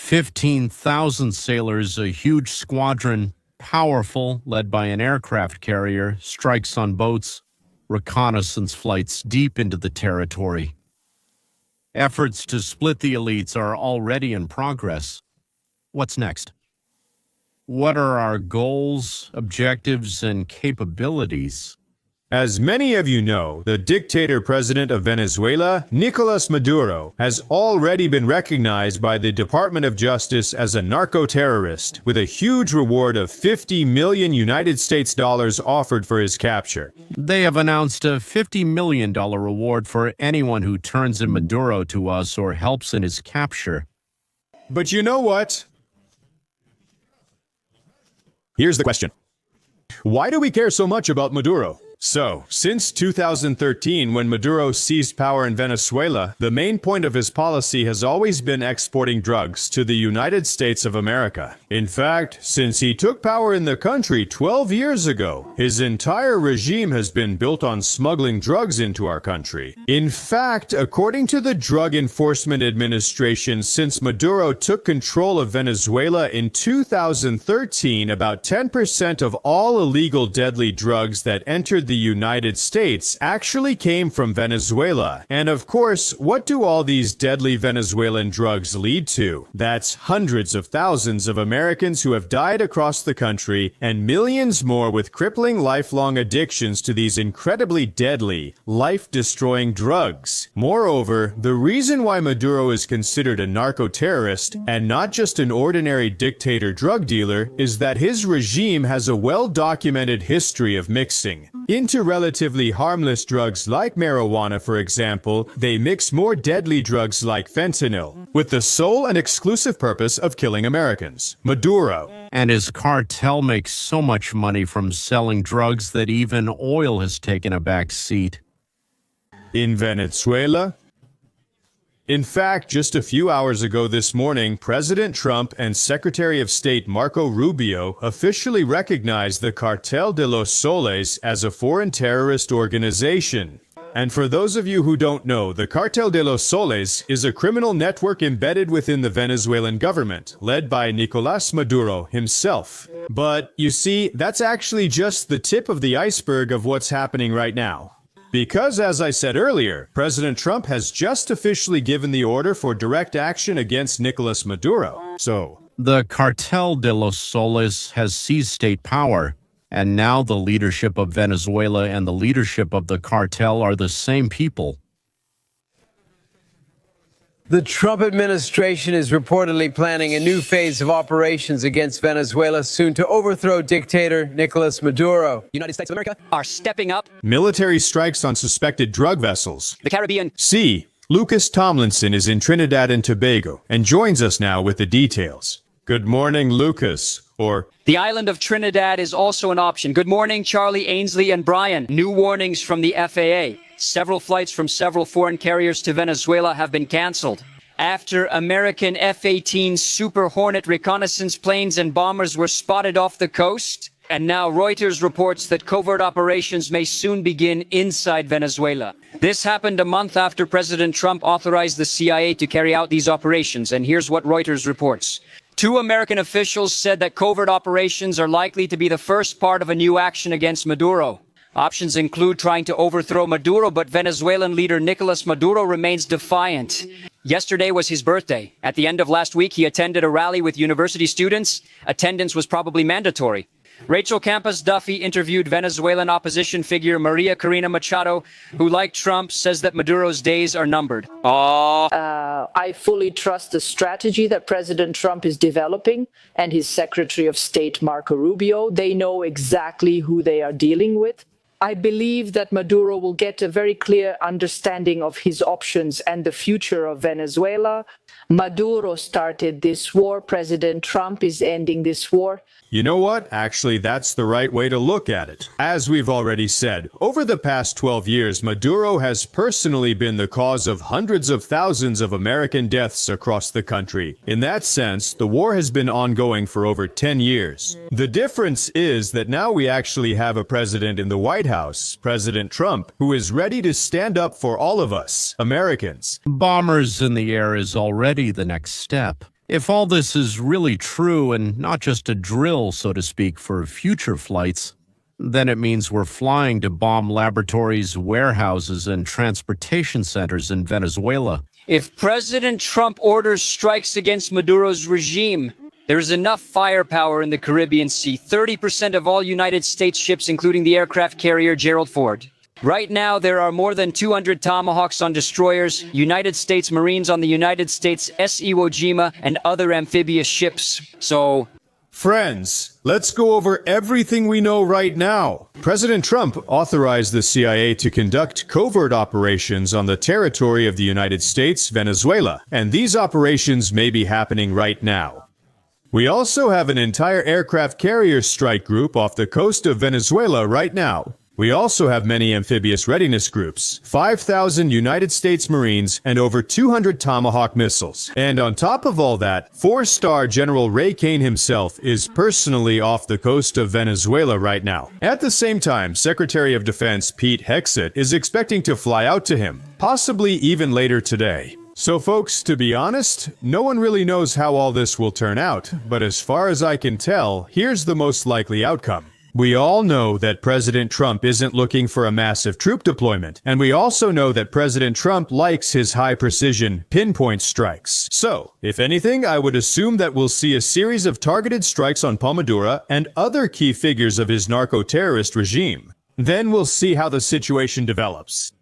15,000 sailors, a huge squadron, powerful, led by an aircraft carrier, strikes on boats, reconnaissance flights deep into the territory. Efforts to split the elites are already in progress. What's next? What are our goals, objectives, and capabilities? As many of you know, the dictator president of Venezuela, Nicolas Maduro, has already been recognized by the Department of Justice as a narco-terrorist, with a huge reward of $50 million United States dollars offered for his capture. They have announced a $50 million reward for anyone who turns in Maduro to us or helps in his capture. But you know what? Here's the question. Why do we care so much about Maduro? So, since 2013, when Maduro seized power in Venezuela, the main point of his policy has always been exporting drugs to the United States of America. In fact, since he took power in the country 12 years ago, his entire regime has been built on smuggling drugs into our country. In fact, according to the Drug Enforcement Administration, since Maduro took control of Venezuela in 2013, about 10% of all illegal deadly drugs that entered the United States actually came from Venezuela. And of course, what do all these deadly Venezuelan drugs lead to? That's hundreds of thousands of Americans who have died across the country and millions more with crippling lifelong addictions to these incredibly deadly, life-destroying drugs. Moreover, the reason why Maduro is considered a narco-terrorist and not just an ordinary dictator drug dealer is that his regime has a well-documented history of mixing into relatively harmless drugs like marijuana, for example. They mix more deadly drugs like fentanyl, with the sole and exclusive purpose of killing Americans. Maduro and his cartel makes so much money from selling drugs that even oil has taken a back seat. In Venezuela? In fact, just a few hours ago this morning, President Trump and Secretary of State Marco Rubio officially recognized the Cartel de los Soles as a foreign terrorist organization. And for those of you who don't know, the Cartel de los Soles is a criminal network embedded within the Venezuelan government, led by Nicolas Maduro himself. But, you see, that's actually just the tip of the iceberg of what's happening right now. Because, as I said earlier, President Trump has just officially given the order for direct action against Nicolas Maduro. So, the Cartel de los Soles has seized state power, and now the leadership of Venezuela and the leadership of the cartel are the same people. The Trump administration is reportedly planning a new phase of operations against Venezuela soon to overthrow dictator Nicolas Maduro. United States of America are stepping up military strikes on suspected drug vessels. The Caribbean. C. Lucas Tomlinson is in Trinidad and Tobago and joins us now with the details. Good morning, Lucas. Or the island of Trinidad is also an option. Good morning, Charlie, Ainsley, and Brian. New warnings from the FAA. Several flights from several foreign carriers to Venezuela have been canceled after American F-18 Super Hornet reconnaissance planes and bombers were spotted off the coast. And now Reuters reports that covert operations may soon begin inside Venezuela. This happened a month after President Trump authorized the CIA to carry out these operations. And here's what Reuters reports. 2 American officials said that covert operations are likely to be the first part of a new action against Maduro. Options include trying to overthrow Maduro, but Venezuelan leader Nicolas Maduro remains defiant. Yesterday was his birthday. At the end of last week, he attended a rally with university students. Attendance was probably mandatory. Rachel Campos Duffy interviewed Venezuelan opposition figure Maria Corina Machado, who, like Trump, says that Maduro's days are numbered. I fully trust the strategy that President Trump is developing and his Secretary of State, Marco Rubio. They know exactly who they are dealing with. I believe that Maduro will get a very clear understanding of his options and the future of Venezuela. Maduro started this war. President Trump is ending this war. You know what? Actually, that's the right way to look at it. As we've already said, over the past 12 years, Maduro has personally been the cause of hundreds of thousands of American deaths across the country. In that sense, the war has been ongoing for over 10 years. The difference is that now we actually have a president in the White House, President Trump, who is ready to stand up for all of us, Americans. Bombers in the air is already the next step. If all this is really true and not just a drill, so to speak, for future flights, then it means we're flying to bomb laboratories, warehouses, and transportation centers in Venezuela. If President Trump orders strikes against Maduro's regime, there's enough firepower in the Caribbean Sea. 30% of all United States ships, including the aircraft carrier Gerald Ford. Right now, there are more than 200 Tomahawks on destroyers, United States Marines on the United States Iwo Jima, and other amphibious ships. So, Friends, let's go over everything we know right now. President Trump authorized the CIA to conduct covert operations on the territory of the United States, Venezuela, and these operations may be happening right now. We also have an entire aircraft carrier strike group off the coast of Venezuela right now. We also have many amphibious readiness groups, 5,000 United States Marines, and over 200 Tomahawk missiles. And on top of all that, 4-star General Ray Kane himself is personally off the coast of Venezuela right now. At the same time, Secretary of Defense Pete Hegseth is expecting to fly out to him, possibly even later today. So folks, to be honest, no one really knows how all this will turn out, but as far as I can tell, here's the most likely outcome. We all know that President Trump isn't looking for a massive troop deployment, and we also know that President Trump likes his high-precision, pinpoint strikes. So, if anything, I would assume that we'll see a series of targeted strikes on Maduro and other key figures of his narco-terrorist regime. Then we'll see how the situation develops.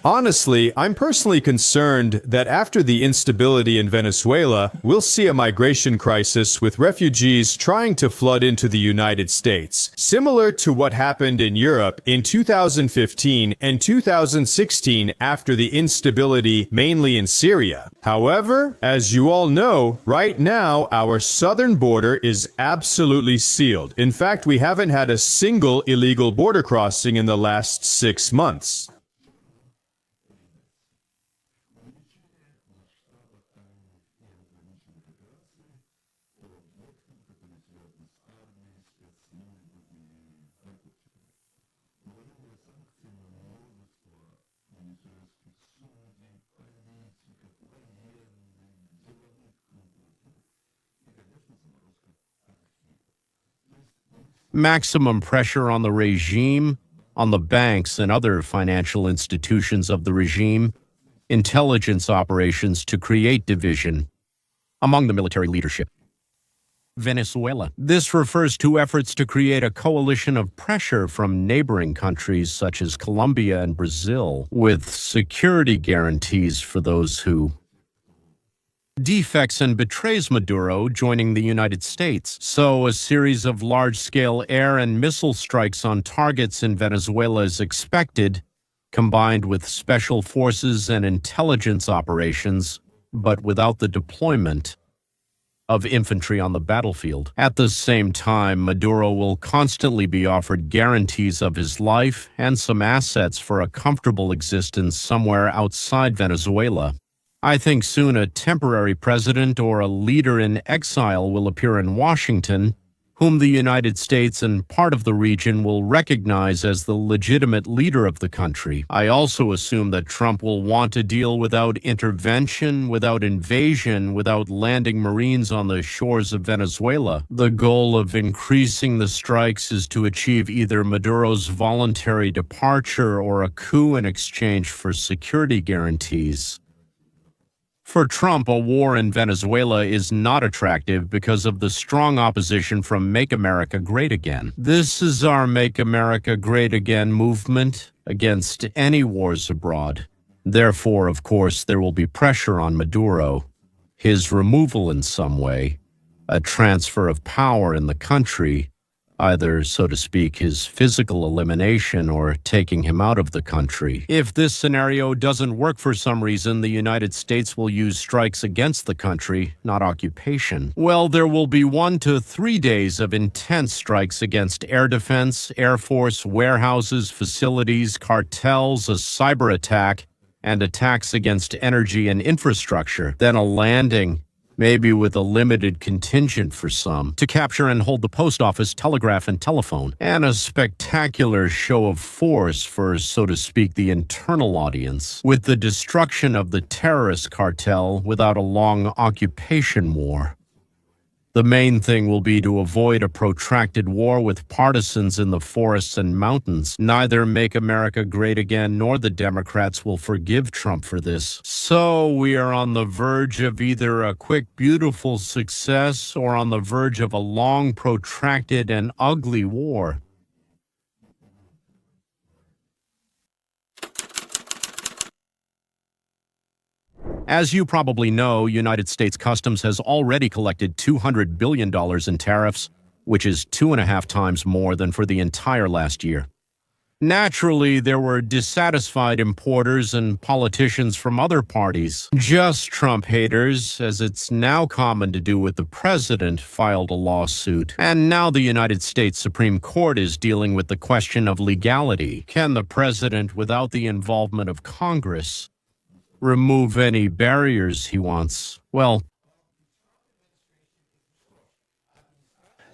Honestly, I'm personally concerned that after the instability in Venezuela, we'll see a migration crisis with refugees trying to flood into the United States, similar to what happened in Europe in 2015 and 2016 after the instability mainly in Syria. However, as you all know, right now our southern border is absolutely sealed. In fact, we haven't had a single illegal border crossing in the last 6 months. Maximum pressure on the regime, on the banks and other financial institutions of the regime, intelligence operations to create division among the military leadership. Venezuela. This refers to efforts to create a coalition of pressure from neighboring countries such as Colombia and Brazil, with security guarantees for those who defects and betrays Maduro, joining the United States. So a series of large-scale air and missile strikes on targets in Venezuela is expected, combined with special forces and intelligence operations, but without the deployment of infantry on the battlefield. At the same time, Maduro will constantly be offered guarantees of his life and some assets for a comfortable existence somewhere outside Venezuela. I think soon a temporary president or a leader in exile will appear in Washington, whom the United States and part of the region will recognize as the legitimate leader of the country. I also assume that Trump will want a deal without intervention, without invasion, without landing Marines on the shores of Venezuela. The goal of increasing the strikes is to achieve either Maduro's voluntary departure or a coup in exchange for security guarantees. For Trump, a war in Venezuela is not attractive because of the strong opposition from Make America Great Again. This is our Make America Great Again movement against any wars abroad. Therefore, of course, there will be pressure on Maduro, his removal in some way, a transfer of power in the country, either, so to speak, his physical elimination or taking him out of the country. If this scenario doesn't work for some reason, the United States will use strikes against the country, not occupation. Well, there will be 1 to 3 days of intense strikes against air defense, air force, warehouses, facilities, cartels, a cyber attack, and attacks against energy and infrastructure. Then a landing maybe with a limited contingent for some, to capture and hold the post office, telegraph, and telephone, and a spectacular show of force for, so to speak, the internal audience, with the destruction of the terrorist cartel without a long occupation war. The main thing will be to avoid a protracted war with partisans in the forests and mountains. Neither Make America Great Again nor the Democrats will forgive Trump for this. So we are on the verge of either a quick, beautiful success or on the verge of a long, protracted, and ugly war. As you probably know, United States Customs has already collected $200 billion in tariffs, which is 2.5 times more than for the entire last year. Naturally, there were dissatisfied importers and politicians from other parties. Just Trump haters, as it's now common to do with the president, filed a lawsuit. And now the United States Supreme Court is dealing with the question of legality. Can the president, without the involvement of Congress, remove any barriers he wants? Well,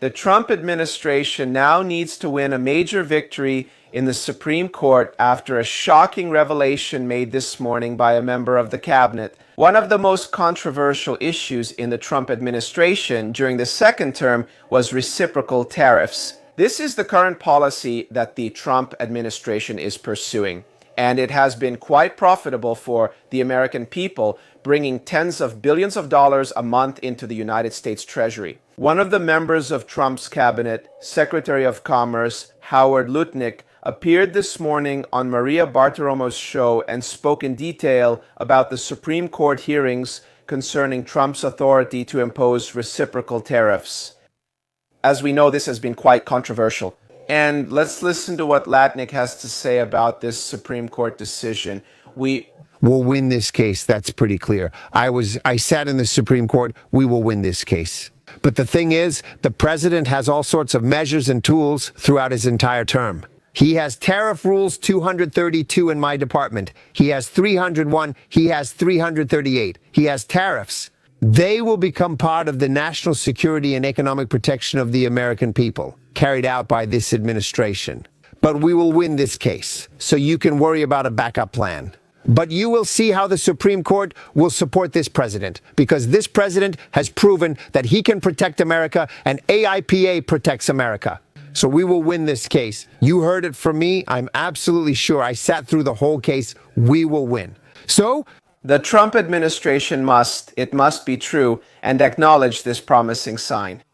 the Trump administration now needs to win a major victory in the Supreme Court after a shocking revelation made this morning by a member of the cabinet. One of the most controversial issues in the Trump administration during the second term was reciprocal tariffs. This is the current policy that the Trump administration is pursuing, and it has been quite profitable for the American people, bringing tens of billions of dollars a month into the United States Treasury. One of the members of Trump's cabinet, Secretary of Commerce Howard Lutnick, appeared this morning on Maria Bartiromo's show and spoke in detail about the Supreme Court hearings concerning Trump's authority to impose reciprocal tariffs. As we know, this has been quite controversial. And let's listen to what Latnick has to say about this Supreme Court decision. We will win this case. That's pretty clear. I sat in the Supreme Court. We will win this case. But the thing is, the president has all sorts of measures and tools throughout his entire term. He has tariff rules 232 in my department. He has 301. He has 338. He has tariffs. They will become part of the national security and economic protection of the American people, carried out by this administration. But we will win this case, so you can worry about a backup plan. But you will see how the Supreme Court will support this president, because this president has proven that he can protect America, and AIPA protects America. So we will win this case. You heard it from me. I'm absolutely sure. I sat through the whole case. We will win. So the Trump administration must be true, and acknowledge this promising sign.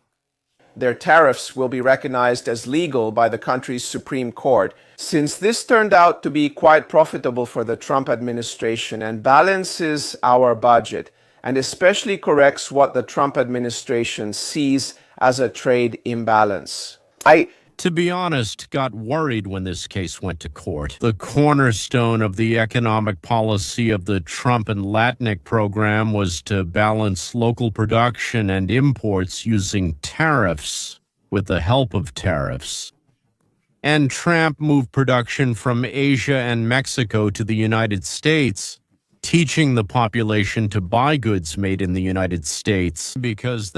Their tariffs will be recognized as legal by the country's Supreme Court. Since this turned out to be quite profitable for the Trump administration and balances our budget, and especially corrects what the Trump administration sees as a trade imbalance. To be honest, got worried when this case went to court. The cornerstone of the economic policy of the Trump and Latnick program was to balance local production and imports using tariffs with the help of tariffs. And Trump moved production from Asia and Mexico to the United States, teaching the population to buy goods made in the United States because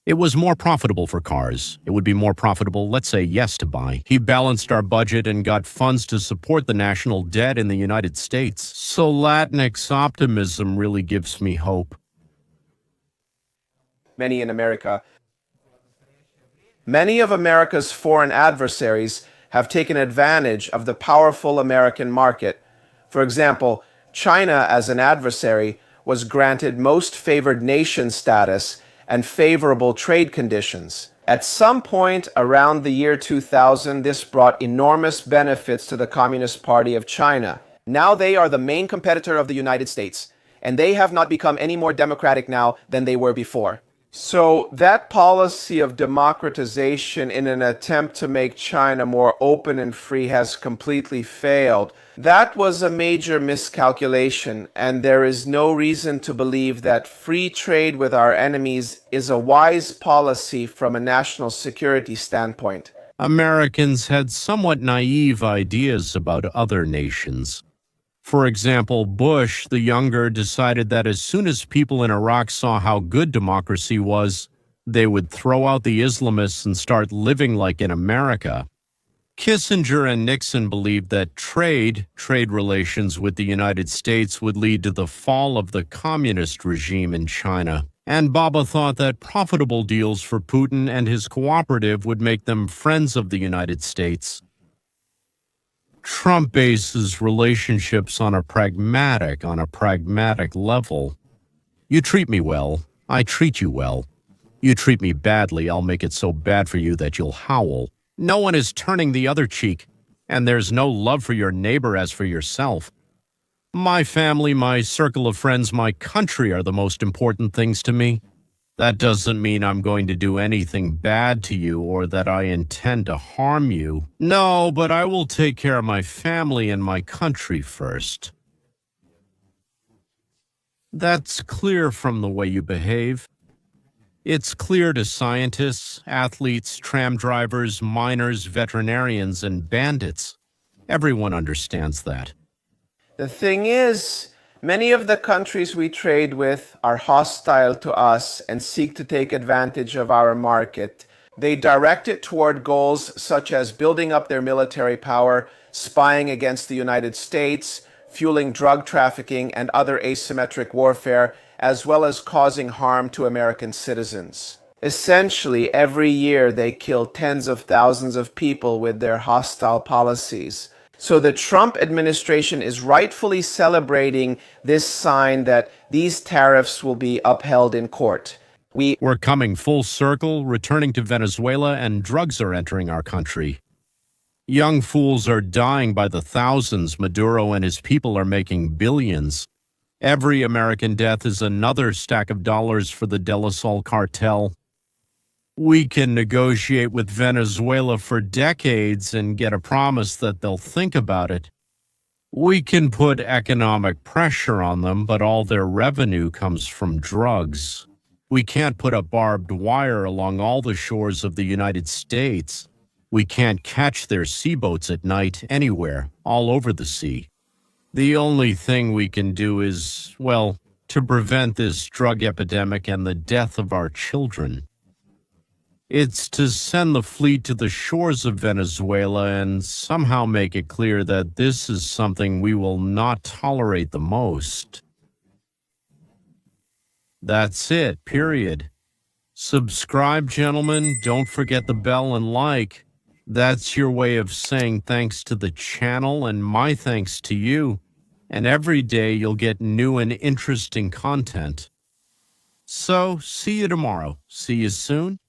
it was more profitable for cars. It would be more profitable, let's say, yes, to buy. He balanced our budget and got funds to support the national debt in the United States. So Latnick's optimism really gives me hope. Many of America's foreign adversaries have taken advantage of the powerful American market. For example, China, as an adversary, was granted most favored nation status and favorable trade conditions. At some point around the year 2000, this brought enormous benefits to the Communist Party of China. Now they are the main competitor of the United States, and they have not become any more democratic now than they were before. So that policy of democratization in an attempt to make China more open and free has completely failed. That was a major miscalculation, and there is no reason to believe that free trade with our enemies is a wise policy from a national security standpoint. Americans had somewhat naive ideas about other nations. For example, Bush, the younger, decided that as soon as people in Iraq saw how good democracy was, they would throw out the Islamists and start living like in America. Kissinger and Nixon believed that trade relations with the United States would lead to the fall of the communist regime in China. And Baba thought that profitable deals for Putin and his cooperative would make them friends of the United States. Trump bases relationships on a pragmatic level. You treat me well, I treat you well. You treat me badly, I'll make it so bad for you that you'll howl. No one is turning the other cheek, and there's no love for your neighbor as for yourself. My family, my circle of friends, my country are the most important things to me. That doesn't mean I'm going to do anything bad to you or that I intend to harm you. No, but I will take care of my family and my country first. That's clear from the way you behave. It's clear to scientists, athletes, tram drivers, miners, veterinarians, and bandits. Everyone understands that. The thing is, many of the countries we trade with are hostile to us and seek to take advantage of our market. They direct it toward goals such as building up their military power, spying against the United States, fueling drug trafficking and other asymmetric warfare, as well as causing harm to American citizens. Essentially, every year they kill tens of thousands of people with their hostile policies. So the Trump administration is rightfully celebrating this sign that these tariffs will be upheld in court. We're coming full circle, returning to Venezuela, and drugs are entering our country. Young fools are dying by the thousands. Maduro and his people are making billions. Every American death is another stack of dollars for the De La Salle cartel. We can negotiate with Venezuela for decades and get a promise that they'll think about it. We can put economic pressure on them, but all their revenue comes from drugs. We can't put a barbed wire along all the shores of the United States. We can't catch their seaboats at night anywhere, all over the sea. The only thing we can do is, well, to prevent this drug epidemic and the death of our children. It's to send the fleet to the shores of Venezuela and somehow make it clear that this is something we will not tolerate the most. That's it, period. Subscribe, gentlemen. Don't forget the bell and like. That's your way of saying thanks to the channel and my thanks to you. And every day you'll get new and interesting content. So, see you tomorrow. See you soon.